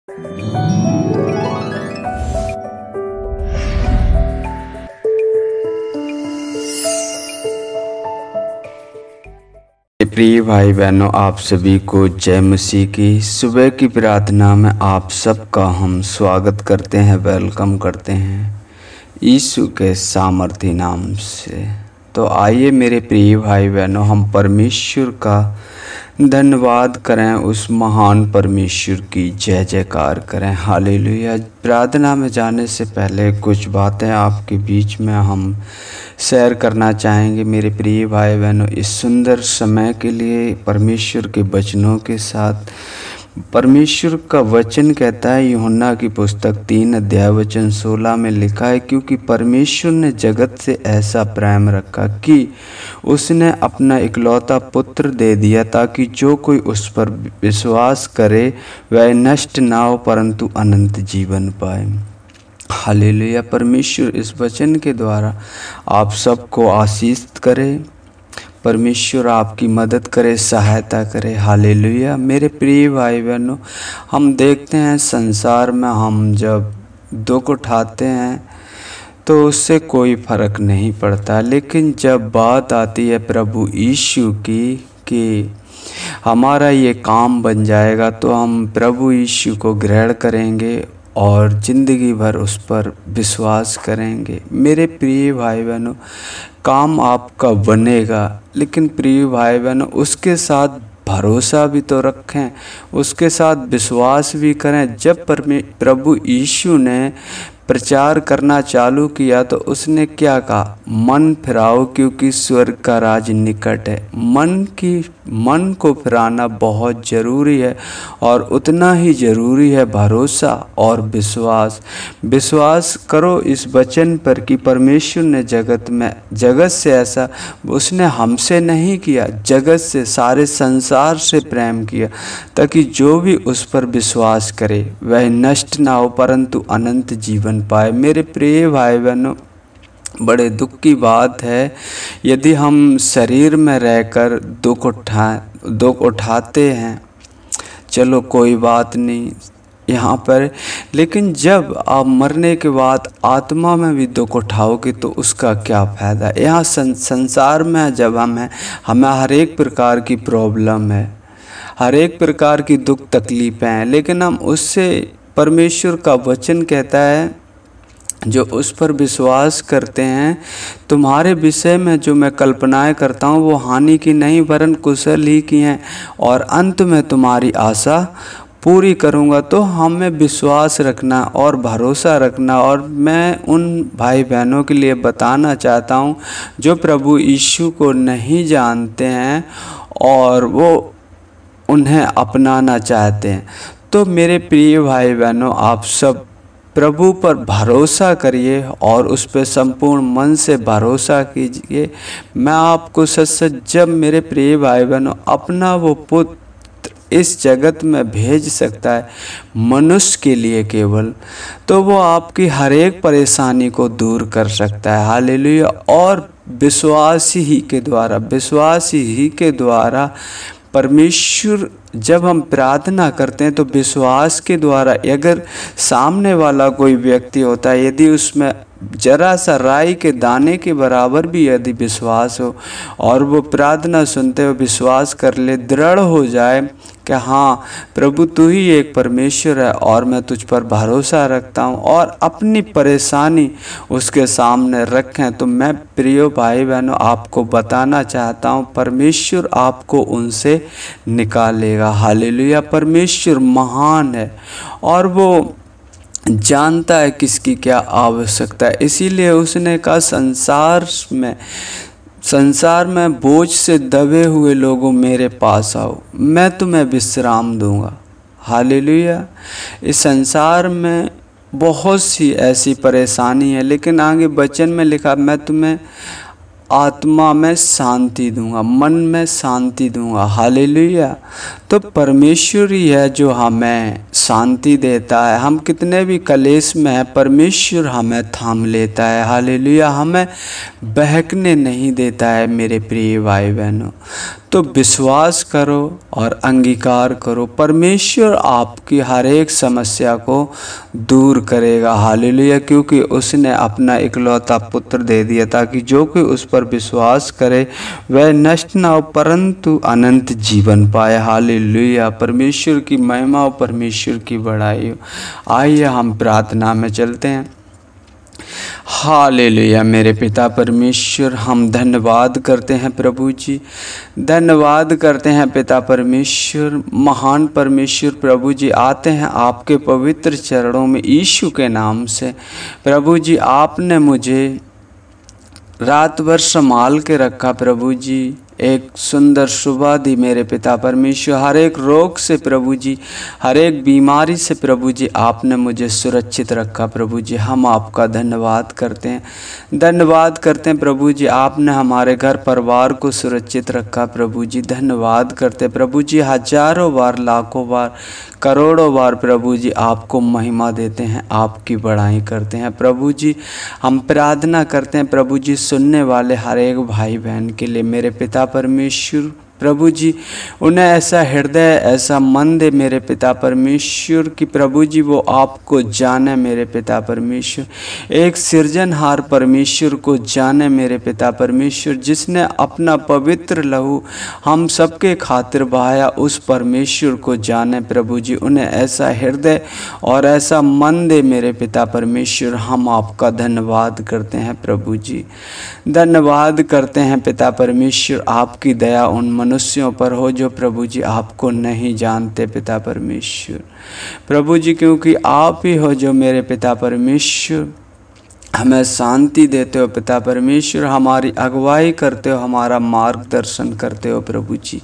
प्रिय भाई बहनों, आप सभी को जय मसीह की। सुबह की प्रार्थना में आप सबका हम स्वागत करते हैं, वेलकम करते हैं यीशु के सामर्थी नाम से। तो आइए मेरे प्रिय भाई बहनों, हम परमेश्वर का धन्यवाद करें, उस महान परमेश्वर की जय जयकार करें। हालेलुया। प्रार्थना में जाने से पहले कुछ बातें आपके बीच में हम शेयर करना चाहेंगे मेरे प्रिय भाई बहनों, इस सुंदर समय के लिए परमेश्वर के वचनों के साथ। परमेश्वर का वचन कहता है, यूहन्ना की पुस्तक 3 अध्याय वचन 16 में लिखा है, क्योंकि परमेश्वर ने जगत से ऐसा प्रेम रखा कि उसने अपना इकलौता पुत्र दे दिया, ताकि जो कोई उस पर विश्वास करे वह नष्ट ना हो परंतु अनंत जीवन पाए। हालेलुया। परमेश्वर इस वचन के द्वारा आप सबको आशीष करे, परमेश्वर आपकी मदद करे, सहायता करे। हालेलुया। मेरे प्रिय भाई बहनों, हम देखते हैं संसार में हम जब दुख उठाते हैं तो उससे कोई फर्क नहीं पड़ता, लेकिन जब बात आती है प्रभु यीशु की कि हमारा ये काम बन जाएगा, तो हम प्रभु यीशु को ग्रहण करेंगे और ज़िंदगी भर उस पर विश्वास करेंगे। मेरे प्रिय भाई बहनों, काम आपका बनेगा, लेकिन प्रिय भाई बहनों उसके साथ भरोसा भी तो रखें, उसके साथ विश्वास भी करें। जब प्रभु यीशु ने प्रचार करना चालू किया तो उसने क्या कहा? मन फिराओ क्योंकि स्वर्ग का राज निकट है। मन को फिराना बहुत ज़रूरी है, और उतना ही ज़रूरी है भरोसा और विश्वास करो इस वचन पर कि परमेश्वर ने जगत से ऐसा उसने हमसे नहीं किया, जगत से, सारे संसार से प्रेम किया, ताकि जो भी उस पर विश्वास करे वह नष्ट ना हो परंतु अनंत जीवन पाए। मेरे प्रिय भाई बहनों, बड़े दुख की बात है यदि हम शरीर में रहकर दुख उठाते हैं, चलो कोई बात नहीं यहाँ पर, लेकिन जब आप मरने के बाद आत्मा में भी दुख उठाओगे तो उसका क्या फ़ायदा। यहाँ संसार में जब हमें हर एक प्रकार की प्रॉब्लम है, हर एक प्रकार की दुख तकलीफ़ें हैं, लेकिन हम उससे, परमेश्वर का वचन कहता है, जो उस पर विश्वास करते हैं, तुम्हारे विषय में जो मैं कल्पनाएं करता हूँ वो हानि की नहीं वरन कुशल ही की हैं, और अंत में तुम्हारी आशा पूरी करूँगा। तो हमें विश्वास रखना और भरोसा रखना। और मैं उन भाई बहनों के लिए बताना चाहता हूँ जो प्रभु यीशु को नहीं जानते हैं और वो उन्हें अपनाना चाहते हैं, तो मेरे प्रिय भाई बहनों, आप सब प्रभु पर भरोसा करिए और उस पर संपूर्ण मन से भरोसा कीजिए। मैं आपको सच जब मेरे प्रिय भाई बहनों अपना वो पुत्र इस जगत में भेज सकता है मनुष्य के लिए केवल, तो वो आपकी हर एक परेशानी को दूर कर सकता है। हालेलुया। और विश्वास ही के द्वारा परमेश्वर, जब हम प्रार्थना करते हैं तो विश्वास के द्वारा, अगर सामने वाला कोई व्यक्ति होता है, यदि उसमें जरा सा राई के दाने के बराबर भी यदि विश्वास हो और वो प्रार्थना सुनते हुए विश्वास कर ले, दृढ़ हो जाए कि हाँ प्रभु तू ही एक परमेश्वर है और मैं तुझ पर भरोसा रखता हूँ, और अपनी परेशानी उसके सामने रखें, तो मैं प्रिय भाई बहनों आपको बताना चाहता हूँ परमेश्वर आपको उनसे निकालेगा। हालेलुया। परमेश्वर महान है और वो जानता है किसकी क्या आवश्यकता है, इसीलिए उसने कहा संसार में बोझ से दबे हुए लोगों मेरे पास आओ, मैं तुम्हें विश्राम दूंगा। हालेलुया। इस संसार में बहुत सी ऐसी परेशानी है, लेकिन आगे वचन में लिखा, मैं तुम्हें आत्मा में शांति दूंगा, मन में शांति दूंगा। हालेलुया। तो परमेश्वर ही है जो हमें शांति देता है। हम कितने भी कलेश में हैं, परमेश्वर हमें थाम लेता है। हालेलुया। हमें बहकने नहीं देता है मेरे प्रिय भाई बहनों। तो विश्वास करो और अंगीकार करो, परमेश्वर आपकी हर एक समस्या को दूर करेगा। हालेलुया। क्योंकि उसने अपना इकलौता पुत्र दे दिया ताकि जो कोई उस पर विश्वास करे वह नष्ट ना हो परंतु अनंत जीवन पाए। हालेलुया। परमेश्वर की महिमा हो, परमेश्वर की बड़ाई हो। आइए हम प्रार्थना में चलते हैं। हालेलुया। मेरे पिता परमेश्वर, हम धन्यवाद करते हैं प्रभु जी, धन्यवाद करते हैं पिता परमेश्वर, महान परमेश्वर प्रभु जी। आते हैं आपके पवित्र चरणों में यीशु के नाम से। प्रभु जी आपने मुझे रात भर संभाल के रखा प्रभु जी, एक सुंदर सुबह दी मेरे पिता परमेश्वर। हर एक रोग से प्रभु जी, हर एक बीमारी से प्रभु जी आपने मुझे सुरक्षित रखा प्रभु जी। हम आपका धन्यवाद करते हैं, धन्यवाद करते हैं प्रभु जी। आपने हमारे घर परिवार को सुरक्षित रखा प्रभु जी। धन्यवाद करते प्रभु जी। हजारों बार, लाखों बार, करोड़ों बार प्रभु जी आपको महिमा देते हैं, आपकी बड़ाई करते हैं प्रभु जी। हम प्रार्थना करते हैं प्रभु जी सुनने वाले हर एक भाई बहन के लिए मेरे पिता परमेश्वर प्रभु जी, उन्हें ऐसा हृदय, ऐसा मन दे मेरे पिता परमेश्वर कि प्रभु जी वो आपको जाने मेरे पिता परमेश्वर। एक सृजनहार परमेश्वर को जाने मेरे पिता परमेश्वर, जिसने अपना पवित्र लहू हम सबके खातिर बहाया, उस परमेश्वर को जाने प्रभु जी। उन्हें ऐसा हृदय और ऐसा मन दे मेरे पिता परमेश्वर। हम आपका धन्यवाद करते हैं प्रभु जी, धन्यवाद करते हैं पिता परमेश्वर। आपकी दया उन मनुष्यों पर हो जो प्रभु जी आपको नहीं जानते पिता परमेश्वर प्रभु जी, क्योंकि आप ही हो जो मेरे पिता परमेश्वर हमें शांति देते हो पिता परमेश्वर, हमारी अगुवाई करते हो, हमारा मार्गदर्शन करते हो प्रभु जी।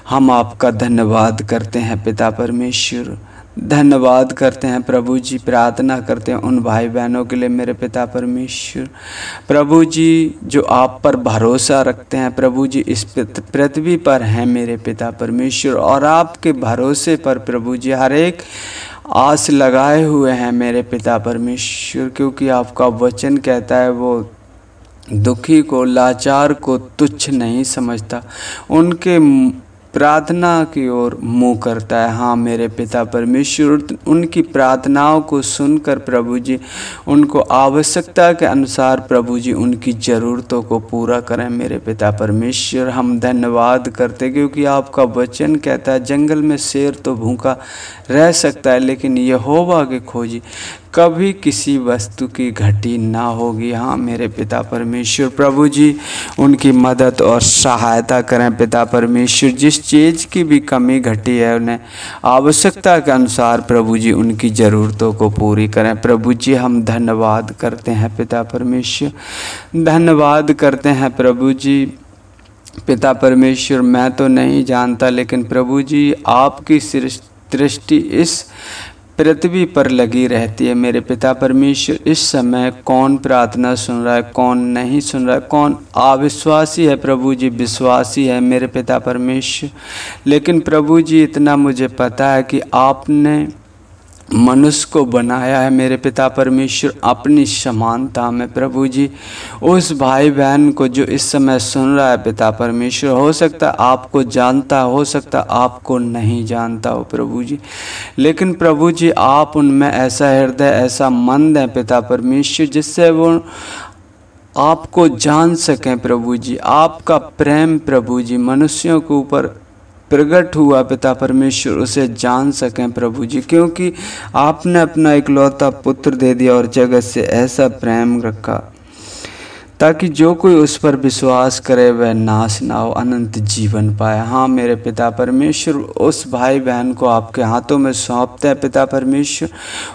हम आपका धन्यवाद करते हैं पिता परमेश्वर, धन्यवाद करते हैं प्रभु जी। प्रार्थना करते हैं उन भाई बहनों के लिए मेरे पिता परमेश्वर प्रभु जी जो आप पर भरोसा रखते हैं प्रभु जी, इस पृथ्वी पर हैं मेरे पिता परमेश्वर, और आपके भरोसे पर प्रभु जी हर एक आस लगाए हुए हैं मेरे पिता परमेश्वर। क्योंकि आपका वचन कहता है वो दुखी को, लाचार को तुच्छ नहीं समझता, उनके प्रार्थना की ओर मुँह करता है। हाँ मेरे पिता परमेश्वर, उनकी प्रार्थनाओं को सुनकर प्रभु जी उनको आवश्यकता के अनुसार प्रभु जी उनकी ज़रूरतों को पूरा करें मेरे पिता परमेश्वर। हम धन्यवाद करते क्योंकि आपका वचन कहता है जंगल में शेर तो भूखा रह सकता है लेकिन यहोवा की खोजी कभी किसी वस्तु की घटी ना होगी। हाँ मेरे पिता परमेश्वर प्रभु जी उनकी मदद और सहायता करें पिता परमेश्वर। जिस चीज़ की भी कमी घटी है उन्हें आवश्यकता के अनुसार प्रभु जी उनकी ज़रूरतों को पूरी करें प्रभु जी। हम धन्यवाद करते हैं पिता परमेश्वर, धन्यवाद करते हैं प्रभु जी। पिता परमेश्वर मैं तो नहीं जानता लेकिन प्रभु जी आपकी दृष्टि इस पृथ्वी पर लगी रहती है मेरे पिता परमेश्वर। इस समय कौन प्रार्थना सुन रहा है, कौन नहीं सुन रहा है, कौन अविश्वासी है प्रभु जी, विश्वासी है मेरे पिता परमेश्वर। लेकिन प्रभु जी इतना मुझे पता है कि आपने मनुष्य को बनाया है मेरे पिता परमेश्वर अपनी समानता में प्रभु जी। उस भाई बहन को जो इस समय सुन रहा है पिता परमेश्वर, हो सकता है आपको जानता, हो सकता है आपको नहीं जानता हो प्रभु जी, लेकिन प्रभु जी आप उनमें ऐसा हृदय, ऐसा मन दें पिता परमेश्वर जिससे वो आपको जान सकें प्रभु जी। आपका प्रेम प्रभु जी मनुष्यों के ऊपर प्रकट हुआ पिता परमेश्वर, उसे जान सकें प्रभु जी। क्योंकि आपने अपना इकलौता पुत्र दे दिया और जगत से ऐसा प्रेम रखा ताकि जो कोई उस पर विश्वास करे वह नाश ना हो, अनंत जीवन पाए। हाँ मेरे पिता परमेश्वर उस भाई बहन को आपके हाथों में सौंपते हैं पिता परमेश्वर,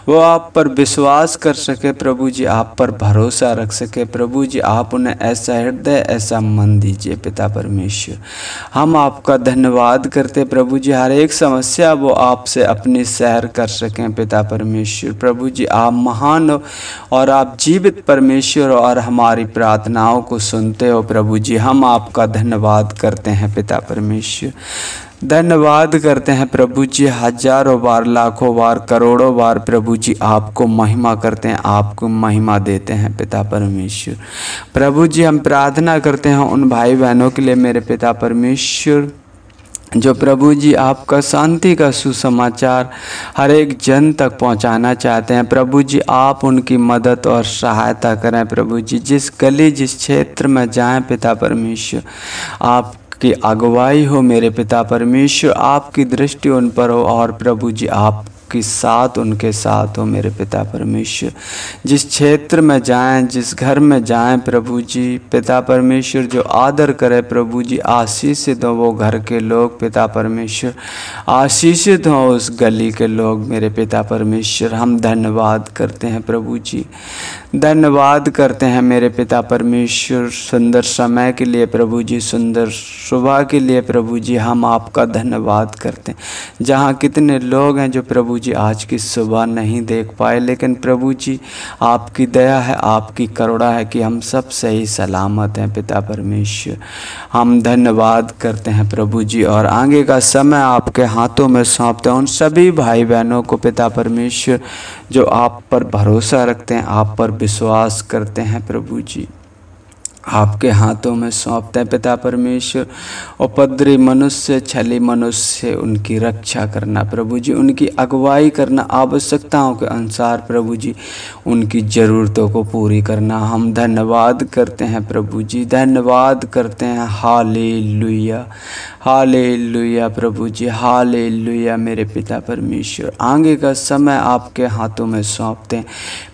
वो आप पर विश्वास कर सके प्रभु जी, आप पर भरोसा रख सके प्रभु जी। आप उन्हें ऐसा हृदय, ऐसा मन दीजिए पिता परमेश्वर। हम आपका धन्यवाद करते प्रभु जी, हर एक समस्या वो आपसे अपनी सैर कर सकें पिता परमेश्वर प्रभु जी। आप महान हो और आप जीवित परमेश्वर हो और हमारी प्रार्थनाओं को सुनते हो प्रभु जी। हम आपका धन्यवाद करते हैं पिता परमेश्वर, धन्यवाद करते हैं प्रभु जी, हजारों बार, लाखों बार, करोड़ों बार प्रभु जी आपको महिमा करते हैं, आपको महिमा देते हैं पिता परमेश्वर। प्रभु जी हम प्रार्थना करते हैं उन भाई बहनों के लिए मेरे पिता परमेश्वर, जो प्रभु जी आपका शांति का सुसमाचार हर एक जन तक पहुंचाना चाहते हैं। प्रभु जी आप उनकी मदद और सहायता करें प्रभु जी, जिस गली जिस क्षेत्र में जाएं पिता परमेश्वर आपकी अगुवाई हो मेरे पिता परमेश्वर, आपकी दृष्टि उन पर हो और प्रभु जी आपके साथ उनके साथ हो मेरे पिता परमेश्वर। जिस क्षेत्र में जाएं, जिस घर में जाएं प्रभु जी पिता परमेश्वर, जो आदर करे प्रभु जी, आशीषित हो वो घर के लोग पिता परमेश्वर, आशीषित हो उस गली के लोग मेरे पिता परमेश्वर। हम धन्यवाद करते हैं प्रभु जी, धन्यवाद करते हैं मेरे पिता परमेश्वर सुंदर समय के लिए प्रभु जी, सुंदर सुबह के लिए प्रभु जी। हम आपका धन्यवाद करते हैं। जहाँ कितने लोग हैं जो प्रभु जी आज की सुबह नहीं देख पाए, लेकिन प्रभु जी आपकी दया है, आपकी करुणा है कि हम सब सही सलामत हैं पिता परमेश्वर। हम धन्यवाद करते हैं प्रभु जी और आगे का समय आपके हाथों में सौंपते हैं। उन सभी भाई बहनों को पिता परमेश्वर जो आप पर भरोसा रखते हैं, आप पर विश्वास करते हैं प्रभु जी, आपके हाथों में सौंपते हैं पिता परमेश्वर। उपद्रवी मनुष्य, छली मनुष्य, उनकी रक्षा करना प्रभु जी, उनकी अगुवाई करना, आवश्यकताओं के अनुसार प्रभु जी उनकी ज़रूरतों को पूरी करना। हम धन्यवाद करते हैं प्रभु जी, धन्यवाद करते हैं। हालेलुया, हालेलुया प्रभु जी, हालेलुया मेरे पिता परमेश्वर। आगे का समय आपके हाथों में सौंपते हैं।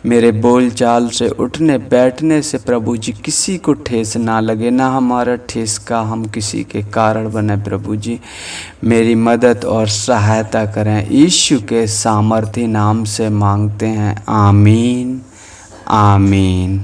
मेरे बोल चाल से, उठने बैठने से प्रभु जी किसी को ठेस ना लगे, ना हमारा ठेस का हम किसी के कारण बने प्रभु जी। मेरी मदद और सहायता करें, यीशु के सामर्थी नाम से मांगते हैं, आमीन, आमीन।